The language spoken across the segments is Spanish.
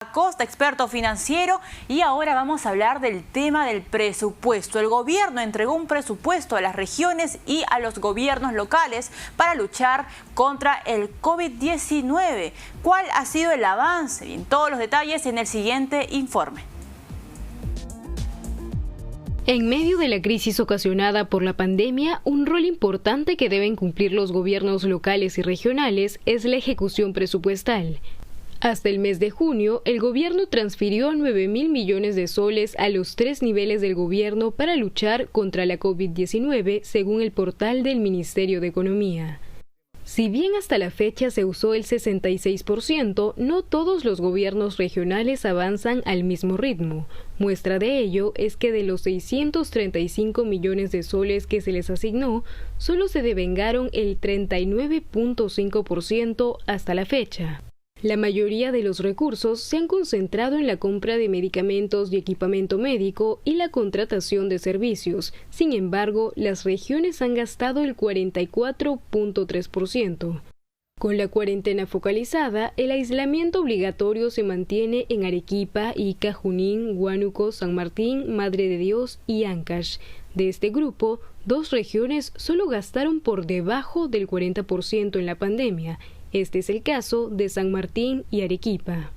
Acosta, experto financiero, y ahora vamos a hablar del tema del presupuesto. El gobierno entregó un presupuesto a las regiones y a los gobiernos locales para luchar contra el COVID-19. ¿Cuál ha sido el avance? Bien, todos los detalles en el siguiente informe. En medio de la crisis ocasionada por la pandemia, un rol importante que deben cumplir los gobiernos locales y regionales es la ejecución presupuestal. Hasta el mes de junio, el gobierno transfirió 9.000 millones de soles a los 3 niveles del gobierno para luchar contra la COVID-19, según el portal del Ministerio de Economía. Si bien hasta la fecha se usó el 66%, no todos los gobiernos regionales avanzan al mismo ritmo. Muestra de ello es que de los 635 millones de soles que se les asignó, solo se devengaron el 39.5% hasta la fecha. La mayoría de los recursos se han concentrado en la compra de medicamentos y equipamiento médico y la contratación de servicios. Sin embargo, las regiones han gastado el 44.3%. Con la cuarentena focalizada, el aislamiento obligatorio se mantiene en Arequipa, Ica, Junín, Huánuco, San Martín, Madre de Dios y Ancash. De este grupo, 2 regiones solo gastaron por debajo del 40% en la pandemia. Este es el caso de San Martín y Arequipa.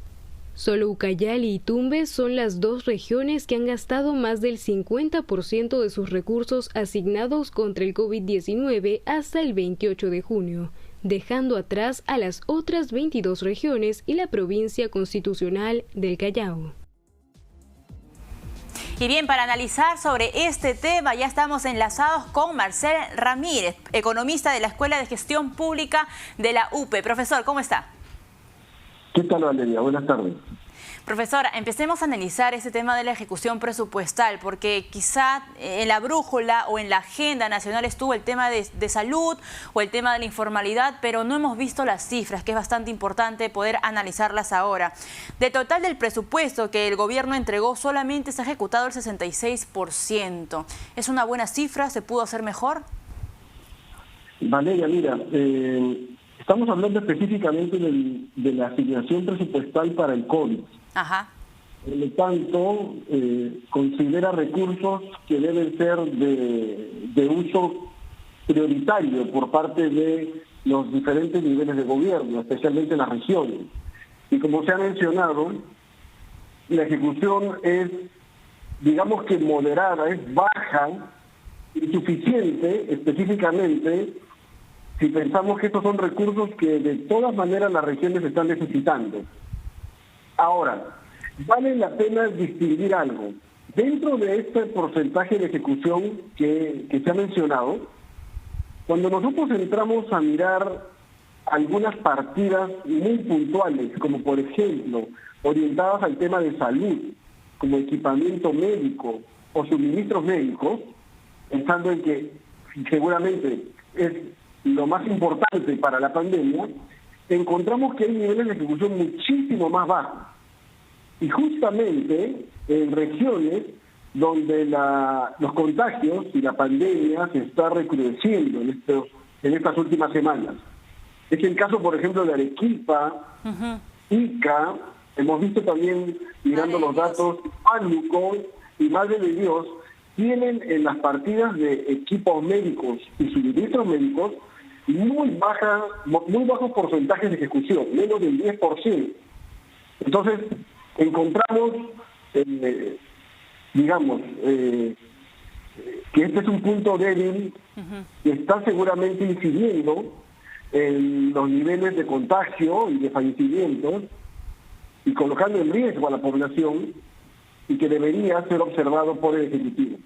Solo Ucayali y Tumbes son las 2 regiones que han gastado más del 50% de sus recursos asignados contra el COVID-19 hasta el 28 de junio, dejando atrás a las otras 22 regiones y la provincia constitucional del Callao. Y bien, para analizar sobre este tema ya estamos enlazados con Marcel Ramírez, economista de la Escuela de Gestión Pública de la UP. Profesor, ¿cómo está? ¿Qué tal, Valeria? Buenas tardes. Profesor, empecemos a analizar este tema de la ejecución presupuestal, porque quizá en la brújula o en la agenda nacional estuvo el tema de salud o el tema de la informalidad, pero no hemos visto las cifras, que es bastante importante poder analizarlas ahora. De total del presupuesto que el gobierno entregó, solamente se ha ejecutado el 66%. ¿Es una buena cifra? ¿Se pudo hacer mejor? Valeria, mira, estamos hablando específicamente de la asignación presupuestal para el COVID. Ajá. Por lo tanto, considera recursos que deben ser de uso prioritario por parte de los diferentes niveles de gobierno, especialmente en las regiones. Y como se ha mencionado, la ejecución es, digamos que moderada, es baja, insuficiente específicamente, si pensamos que estos son recursos que de todas maneras las regiones están necesitando. Ahora, vale la pena distinguir algo. Dentro de este porcentaje de ejecución que se ha mencionado, cuando nosotros entramos a mirar algunas partidas muy puntuales, como por ejemplo, orientadas al tema de salud, como equipamiento médico o suministros médicos, pensando en que seguramente es lo más importante para la pandemia, encontramos que hay niveles de ejecución muchísimo más bajos. Y justamente en regiones donde los contagios y la pandemia se está recrudeciendo en estas últimas semanas. Es el caso, por ejemplo, de Arequipa, Ica, hemos visto también, mirando los datos, Huánuco y Madre de Dios, tienen en las partidas de equipos médicos y suministros médicos muy bajos porcentajes de ejecución, menos del 10%. Entonces, encontramos, que este es un punto débil que está seguramente incidiendo en los niveles de contagio y de fallecimientos y colocando en riesgo a la población y que debería ser observado por el Ejecutivo.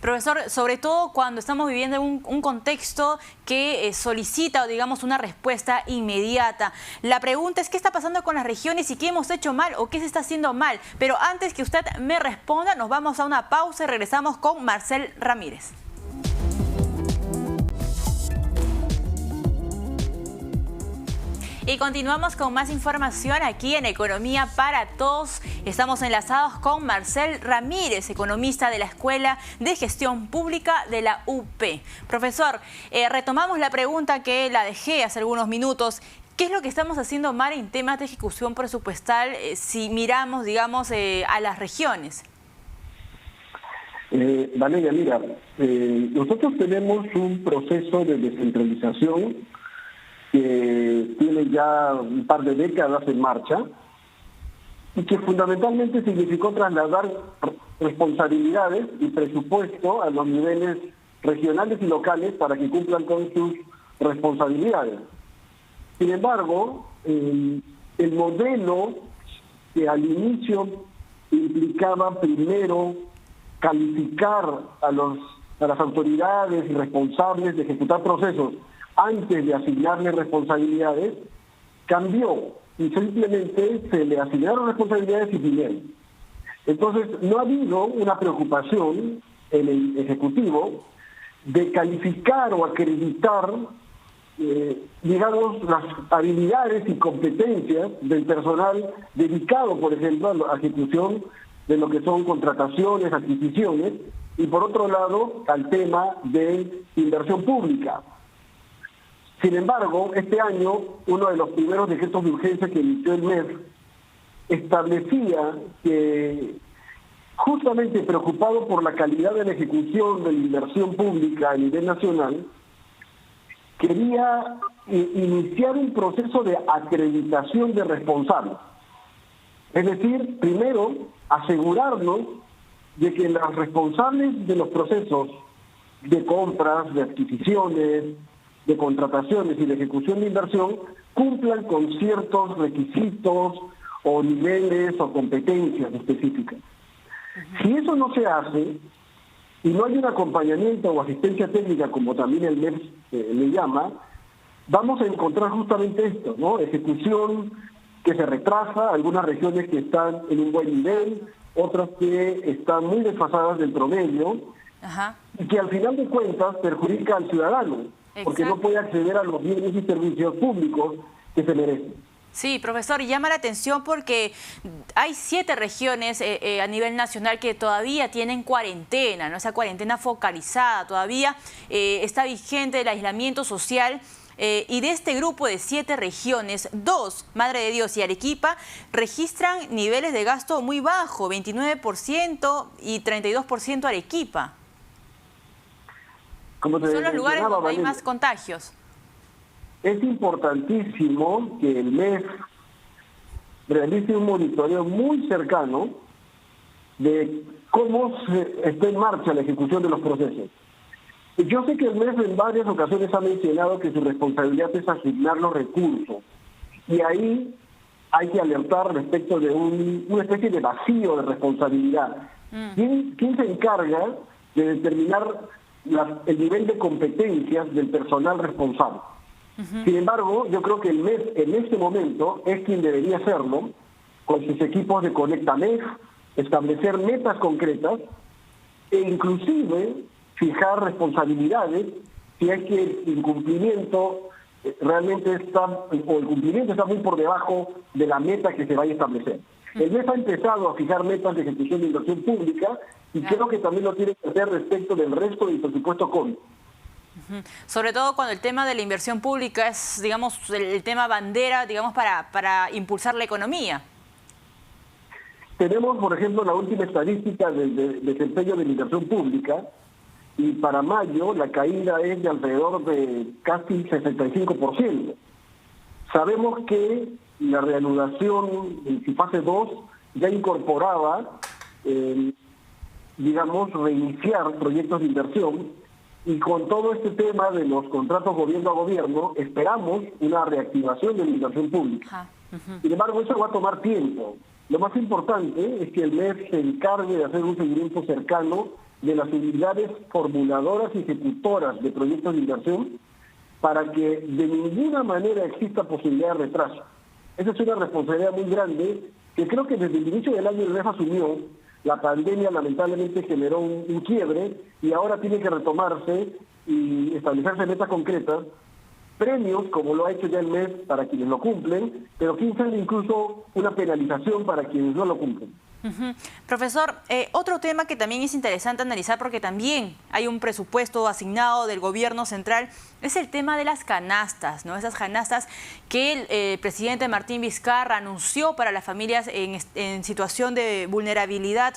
Profesor, sobre todo cuando estamos viviendo un contexto que solicita, digamos, una respuesta inmediata. La pregunta es, ¿qué está pasando con las regiones y qué hemos hecho mal o qué se está haciendo mal? Pero antes que usted me responda, nos vamos a una pausa y regresamos con Marcel Ramírez. Y continuamos con más información aquí en Economía para Todos. Estamos enlazados con Marcel Ramírez, economista de la Escuela de Gestión Pública de la UP. Profesor, retomamos la pregunta que la dejé hace algunos minutos. ¿Qué es lo que estamos haciendo mal en temas de ejecución presupuestal si miramos, digamos, a las regiones? Valeria, mira, nosotros tenemos un proceso de descentralización que tiene ya un par de décadas en marcha y que fundamentalmente significó trasladar responsabilidades y presupuesto a los niveles regionales y locales para que cumplan con sus responsabilidades. Sin embargo, el modelo que al inicio implicaba primero calificar a las autoridades y responsables de ejecutar procesos antes de asignarles responsabilidades, cambió y simplemente se le asignaron responsabilidades y dinero. Entonces, no ha habido una preocupación en el Ejecutivo de calificar o acreditar, digamos, las habilidades y competencias del personal dedicado, por ejemplo, a la ejecución de lo que son contrataciones, adquisiciones, y por otro lado, al tema de inversión pública. Sin embargo, este año, uno de los primeros decretos de urgencia que emitió el MEF establecía que, justamente preocupado por la calidad de la ejecución de la inversión pública a nivel nacional, quería iniciar un proceso de acreditación de responsables. Es decir, primero, asegurarnos de que los responsables de los procesos de compras, de adquisiciones, de contrataciones y de ejecución de inversión cumplan con ciertos requisitos o niveles o competencias específicas. Si eso no se hace y no hay un acompañamiento o asistencia técnica, como también el MEF le llama, vamos a encontrar justamente esto, ¿no? Ejecución que se retrasa, algunas regiones que están en un buen nivel, otras que están muy desfasadas del promedio, y que al final de cuentas perjudica al ciudadano, porque no puede acceder a los bienes y servicios públicos que se merecen. Sí, profesor, llama la atención porque hay 7 regiones a nivel nacional que todavía tienen cuarentena, ¿no? Esa cuarentena focalizada, todavía está vigente el aislamiento social. Y de este grupo de 7 regiones, 2, Madre de Dios y Arequipa, registran niveles de gasto muy bajos, 29% y 32% Arequipa. Como te Son los lugares donde Valeria, hay más contagios. Es importantísimo que el MEF realice un monitoreo muy cercano de cómo está en marcha la ejecución de los procesos. Yo sé que el MEF en varias ocasiones ha mencionado que su responsabilidad es asignar los recursos y ahí hay que alertar respecto de una especie de vacío de responsabilidad. ¿Quién se encarga de determinar el nivel de competencias del personal responsable? Sin embargo, yo creo que el MEF en este momento es quien debería hacerlo con sus equipos de Conecta MEF, establecer metas concretas e inclusive fijar responsabilidades si es que el incumplimiento realmente está, o el cumplimiento está muy por debajo de la meta que se vaya a establecer. El MEF ha empezado a fijar metas de ejecución de inversión pública y creo que también lo tiene que hacer respecto del resto del presupuesto COVID. Sobre todo cuando el tema de la inversión pública es, digamos, el tema bandera, digamos, para impulsar la economía. Tenemos, por ejemplo, la última estadística del desempeño de la inversión pública, y para mayo la caída es de alrededor de casi 65%. Sabemos que la reanudación en fase 2 ya incorporaba, digamos, reiniciar proyectos de inversión, y con todo este tema de los contratos gobierno a gobierno, esperamos una reactivación de la inversión pública. Sin embargo, eso va a tomar tiempo. Lo más importante es que el MEF se encargue de hacer un seguimiento cercano de las unidades formuladoras y ejecutoras de proyectos de inversión para que de ninguna manera exista posibilidad de retraso. Esa es una responsabilidad muy grande que creo que desde el inicio del año el MEF asumió. La pandemia lamentablemente generó un quiebre y ahora tiene que retomarse y establecerse metas concretas, premios como lo ha hecho ya el MEF para quienes lo cumplen, pero quién sabe incluso una penalización para quienes no lo cumplen. Profesor, otro tema que también es interesante analizar porque también hay un presupuesto asignado del gobierno central es el tema de las canastas, ¿no? Esas canastas que el presidente Martín Vizcarra anunció para las familias en situación de vulnerabilidad,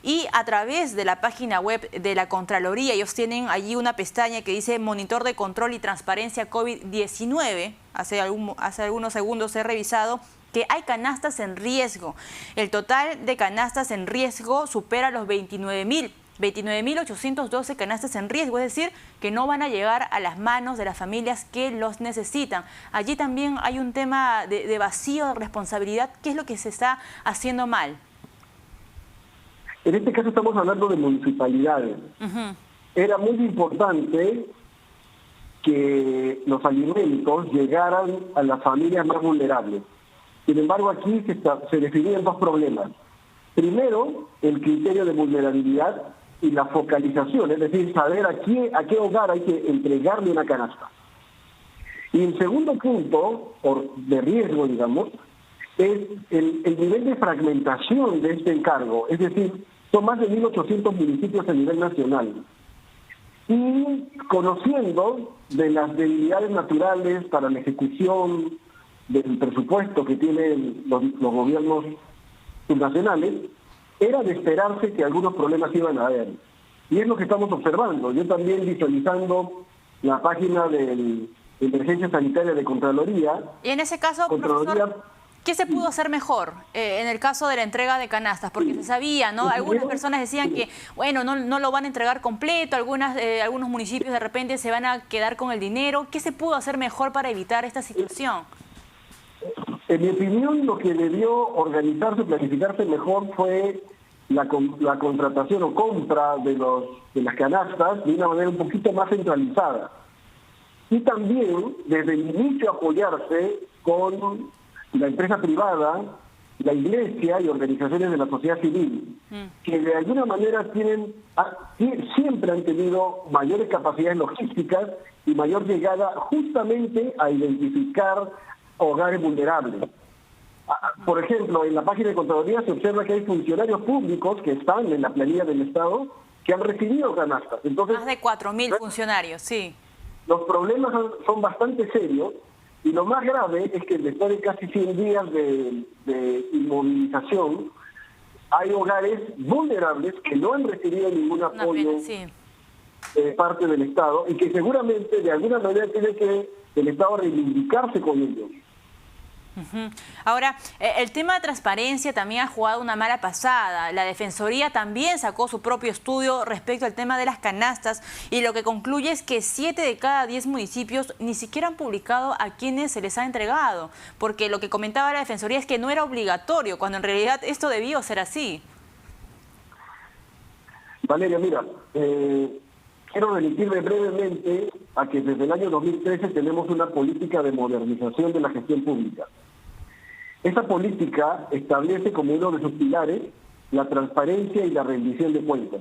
y a través de la página web de la Contraloría ellos tienen allí una pestaña que dice Monitor de Control y Transparencia COVID-19. Hace algunos segundos he revisado que hay canastas en riesgo. El total de canastas en riesgo supera los 29.812 canastas en riesgo, es decir, que no van a llegar a las manos de las familias que los necesitan. Allí también hay un tema de vacío de responsabilidad. ¿Qué es lo que se está haciendo mal? En este caso estamos hablando de municipalidades. Era muy importante que los alimentos llegaran a las familias más vulnerables. Sin embargo, aquí se definían dos problemas. Primero, el criterio de vulnerabilidad y la focalización, es decir, saber a qué hogar hay que entregarle una canasta. Y el segundo punto, de riesgo, digamos, es el nivel de fragmentación de este encargo. Es decir, son más de 1.800 municipios a nivel nacional. Y conociendo de las debilidades naturales para la ejecución del presupuesto que tienen los gobiernos subnacionales, era de esperarse que algunos problemas iban a haber. Y es lo que estamos observando. Yo también visualizando la página de Emergencia Sanitaria de Contraloría. Y en ese caso, profesor, ¿qué se pudo hacer mejor en el caso de la entrega de canastas? Porque se sabía, ¿no? Algunas personas decían que, bueno, no lo van a entregar completo, algunos municipios de repente se van a quedar con el dinero. ¿Qué se pudo hacer mejor para evitar esta situación? En mi opinión, lo que debió organizarse, planificarse mejor fue la contratación o compra de las canastas de una manera un poquito más centralizada. Y también, desde el inicio, apoyarse con la empresa privada, la iglesia y organizaciones de la sociedad civil, que de alguna manera siempre han tenido mayores capacidades logísticas y mayor llegada justamente a identificar hogares vulnerables. Por ejemplo, en la página de Contraloría se observa que hay funcionarios públicos que están en la planilla del Estado que han recibido canastas. Entonces, más de 4.000 funcionarios, sí. Los problemas son bastante serios y lo más grave es que después de casi 100 días de inmovilización hay hogares vulnerables que no han recibido ningún apoyo de parte del Estado y que seguramente de alguna manera tiene que el Estado reivindicarse con ellos. Ahora, el tema de transparencia también ha jugado una mala pasada. La Defensoría también sacó su propio estudio respecto al tema de las canastas y lo que concluye es que 7 de cada 10 municipios ni siquiera han publicado a quienes se les ha entregado, porque lo que comentaba la Defensoría es que no era obligatorio, cuando en realidad esto debió ser así. Valeria, mira, quiero remitirme brevemente a que desde el año 2013 tenemos una política de modernización de la gestión pública. Esa política establece como uno de sus pilares la transparencia y la rendición de cuentas.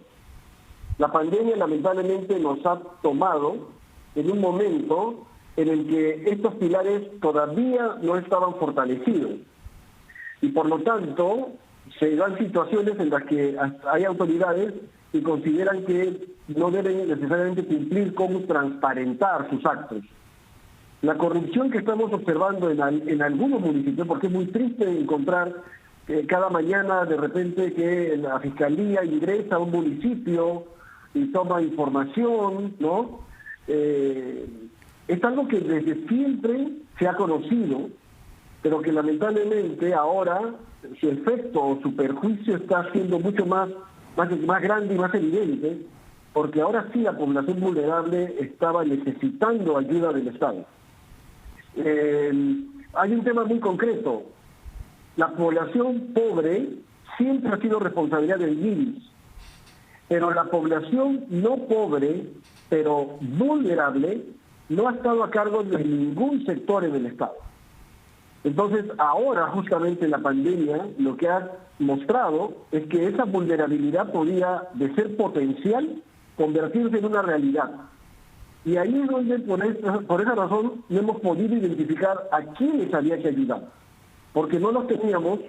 La pandemia lamentablemente nos ha tomado en un momento en el que estos pilares todavía no estaban fortalecidos. Y por lo tanto, se dan situaciones en las que hay autoridades que consideran que no deben necesariamente cumplir con transparentar sus actos. La corrupción que estamos observando en algunos municipios, porque es muy triste encontrar cada mañana de repente que la Fiscalía ingresa a un municipio y toma información, ¿no? Es algo que desde siempre se ha conocido, pero que lamentablemente ahora su efecto o su perjuicio está siendo mucho más grande y más evidente, porque ahora sí la población vulnerable estaba necesitando ayuda del Estado. Hay un tema muy concreto. La población pobre siempre ha sido responsabilidad del MIDIS, pero la población no pobre, pero vulnerable, no ha estado a cargo de ningún sector en el Estado. Entonces, ahora justamente la pandemia lo que ha mostrado es que esa vulnerabilidad podía, de ser potencial, convertirse en una realidad. Y ahí es donde, por esa razón, no hemos podido identificar a quiénes había que ayudar, porque no los teníamos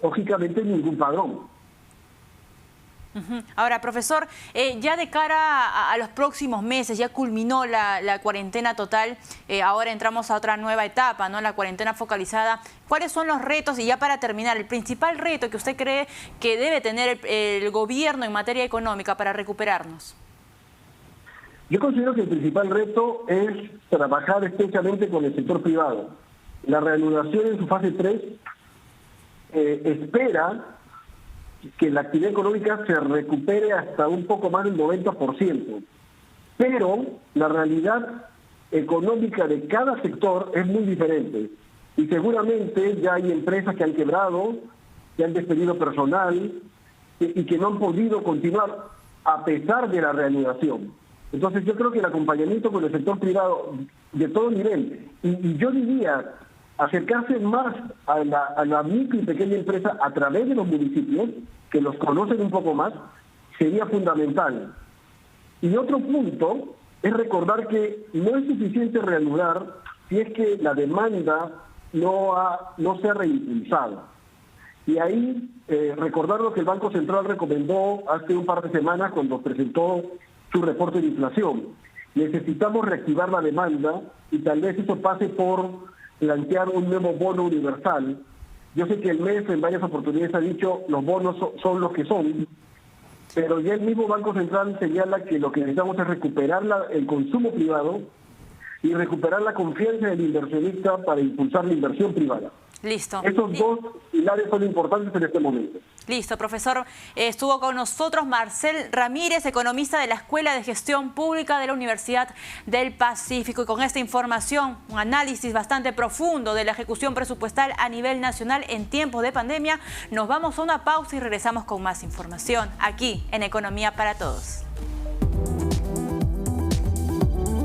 lógicamente ningún padrón. Ahora, profesor, ya de cara a los próximos meses, ya culminó la cuarentena total, ahora entramos a otra nueva etapa, ¿no? La cuarentena focalizada. ¿Cuáles son los retos? Y ya para terminar, el principal reto que usted cree que debe tener el gobierno en materia económica para recuperarnos. Yo considero que el principal reto es trabajar estrechamente con el sector privado. La reanudación en su fase 3 espera que la actividad económica se recupere hasta un poco más del 90%. Pero la realidad económica de cada sector es muy diferente. Y seguramente ya hay empresas que han quebrado, que han despedido personal y que no han podido continuar a pesar de la reanudación. Entonces yo creo que el acompañamiento con el sector privado de todo nivel, y yo diría acercarse más a la micro y pequeña empresa a través de los municipios, que los conocen un poco más, sería fundamental. Y otro punto es recordar que no es suficiente reanudar si es que la demanda no se ha reimpulsado. Y ahí recordar lo que el Banco Central recomendó hace un par de semanas cuando presentó su reporte de inflación. Necesitamos reactivar la demanda y tal vez eso pase por plantear un nuevo bono universal. Yo sé que el MEF en varias oportunidades ha dicho los bonos son los que son, pero ya el mismo Banco Central señala que lo que necesitamos es recuperar el consumo privado y recuperar la confianza del inversionista para impulsar la inversión privada. Listo. Esos dos pilares son importantes en este momento. Listo, profesor. Estuvo con nosotros Marcel Ramírez, economista de la Escuela de Gestión Pública de la Universidad del Pacífico. Y con esta información, un análisis bastante profundo de la ejecución presupuestal a nivel nacional en tiempos de pandemia, nos vamos a una pausa y regresamos con más información aquí en Economía para Todos.